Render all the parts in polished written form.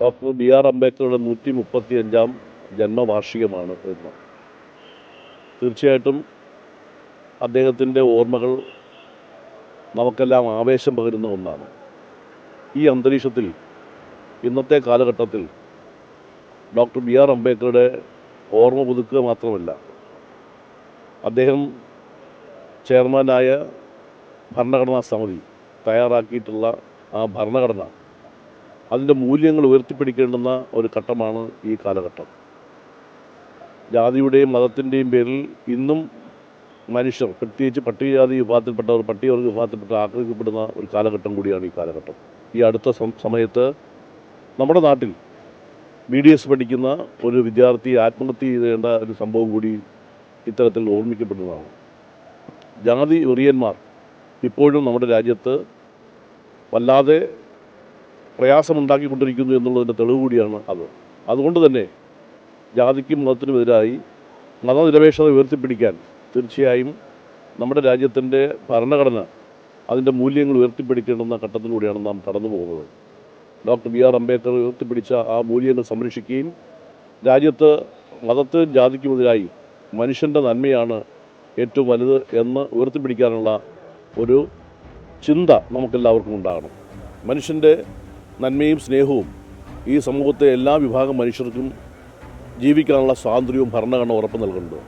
Doctor B R അംബേദ്കറുടെ 135-ാം ജന്മവാർഷികമാണ് ഇന്ന്. തീർച്ചയായിട്ടും അദ്ദേഹത്തിൻ്റെ ഓർമ്മകൾ നമുക്കെല്ലാം ആവേശം പകരുന്ന ഒന്നാണ്. ഈ അന്തരീക്ഷത്തിൽ ഇന്നത്തെ കാലഘട്ടത്തിൽ ഡോക്ടർ ബി ആർ അംബേദ്കറുടെ ഓർമ്മ പുതുക്കുക മാത്രമല്ല, അദ്ദേഹം ചെയർമാനായ ഭരണഘടനാ സമിതി തയ്യാറാക്കിയിട്ടുള്ള ആ ഭരണഘടന, അതിൻ്റെ മൂല്യങ്ങൾ ഉയർത്തിപ്പിടിക്കേണ്ടുന്ന ഒരു ഘട്ടമാണ് ഈ കാലഘട്ടം. ജാതിയുടെയും മതത്തിൻ്റെയും പേരിൽ ഇന്നും മനുഷ്യർ, പ്രത്യേകിച്ച് പട്ടികജാതി വിഭാഗത്തിൽപ്പെട്ടവർ, പട്ടികവർഗ വിഭാഗത്തിൽപ്പെട്ട ആക്രമിക്കപ്പെടുന്ന ഒരു കാലഘട്ടം കൂടിയാണ് ഈ കാലഘട്ടം. ഈ അടുത്ത സമയത്ത് നമ്മുടെ നാട്ടിൽ BDS പഠിക്കുന്ന ഒരു വിദ്യാർത്ഥി ആത്മഹത്യ ചെയ്തേണ്ട ഒരു സംഭവം കൂടി ഇത്തരത്തിൽ ഓർമ്മിക്കപ്പെടുന്നതാണ്. ജാതി വെറിയന്മാർ ഇപ്പോഴും നമ്മുടെ രാജ്യത്ത് വല്ലാതെ പ്രയാസമുണ്ടാക്കിക്കൊണ്ടിരിക്കുന്നു എന്നുള്ളതിൻ്റെ തെളിവ് കൂടിയാണ് അത്. അതുകൊണ്ട് തന്നെ ജാതിക്കും മതത്തിനുമെതിരായി മതനിരപേക്ഷത ഉയർത്തിപ്പിടിക്കാൻ തീർച്ചയായും നമ്മുടെ രാജ്യത്തിൻ്റെ ഭരണഘടന, അതിൻ്റെ മൂല്യങ്ങൾ ഉയർത്തിപ്പിടിക്കേണ്ടുന്ന ഘട്ടത്തിലൂടെയാണ് നാം കടന്നു പോകുന്നത്. ഡോക്ടർ ബി ആർ അംബേദ്കർ ഉയർത്തിപ്പിടിച്ച ആ മൂല്യങ്ങൾ സംരക്ഷിക്കുകയും രാജ്യത്ത് മതത്തിനും ജാതിക്കുമെതിരായി മനുഷ്യൻ്റെ നന്മയാണ് ഏറ്റവും വലുത് എന്ന് ഉയർത്തിപ്പിടിക്കാനുള്ള ഒരു ചിന്ത നമുക്കെല്ലാവർക്കും ഉണ്ടാകണം. മനുഷ്യൻ്റെ നന്മയും സ്നേഹവും ഈ സമൂഹത്തെ എല്ലാ വിഭാഗം മനുഷ്യർക്കും ജീവിക്കാനുള്ള സ്വാതന്ത്ര്യവും ഭരണഘടന ഉറപ്പ് നൽകുന്നുണ്ട്.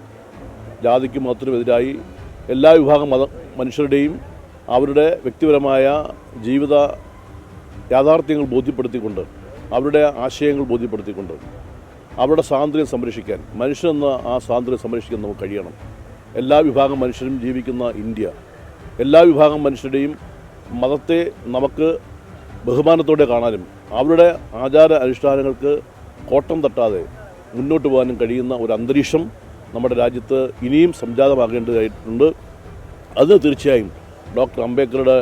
ജാതിക്കും മതത്തിനുമെതിരായി എല്ലാ വിഭാഗം മനുഷ്യരുടെയും അവരുടെ വ്യക്തിപരമായ ജീവിത യാഥാർത്ഥ്യങ്ങൾ ബോധ്യപ്പെടുത്തിക്കൊണ്ട്, അവരുടെ ആശയങ്ങൾ ബോധ്യപ്പെടുത്തിക്കൊണ്ട് അവരുടെ സ്വാതന്ത്ര്യം സംരക്ഷിക്കാൻ, മനുഷ്യനെന്ന ആ സ്വാതന്ത്ര്യം സംരക്ഷിക്കാൻ നമുക്ക് കഴിയണം. എല്ലാ വിഭാഗം മനുഷ്യരും ജീവിക്കുന്ന ഇന്ത്യ, എല്ലാ വിഭാഗം മനുഷ്യരുടെയും മതത്തെ നമുക്ക് ബഹുമാനത്തോടെ കാണാനും അവരുടെ ആചാര അനുഷ്ഠാനങ്ങൾക്ക് കോട്ടം തട്ടാതെ മുന്നോട്ട് പോകാനും കഴിയുന്ന ഒരു അന്തരീക്ഷം നമ്മുടെ രാജ്യത്ത് ഇനിയും സംജാതമാകേണ്ടതായിട്ടുണ്ട്. അത് തീർച്ചയായും ഡോക്ടർ അംബേദ്കറുടെ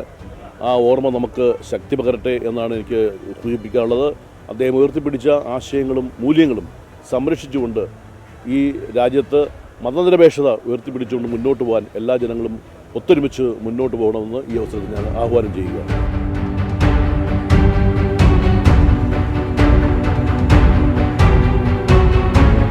ആ ഓർമ്മ നമുക്ക് ശക്തി പകരട്ടെ എന്നാണ് എനിക്ക് സൂചിപ്പിക്കാനുള്ളത്. അദ്ദേഹം ഉയർത്തിപ്പിടിച്ച ആശയങ്ങളും മൂല്യങ്ങളും സംരക്ഷിച്ചുകൊണ്ട് ഈ രാജ്യത്ത് മതനിരപേക്ഷത ഉയർത്തിപ്പിടിച്ചുകൊണ്ട് മുന്നോട്ട് പോകാൻ എല്ലാ ജനങ്ങളും ഒത്തൊരുമിച്ച് മുന്നോട്ട് പോകണമെന്ന് ഈ അവസരത്തിൽ ഞാൻ ആഹ്വാനം ചെയ്യുകയാണ്.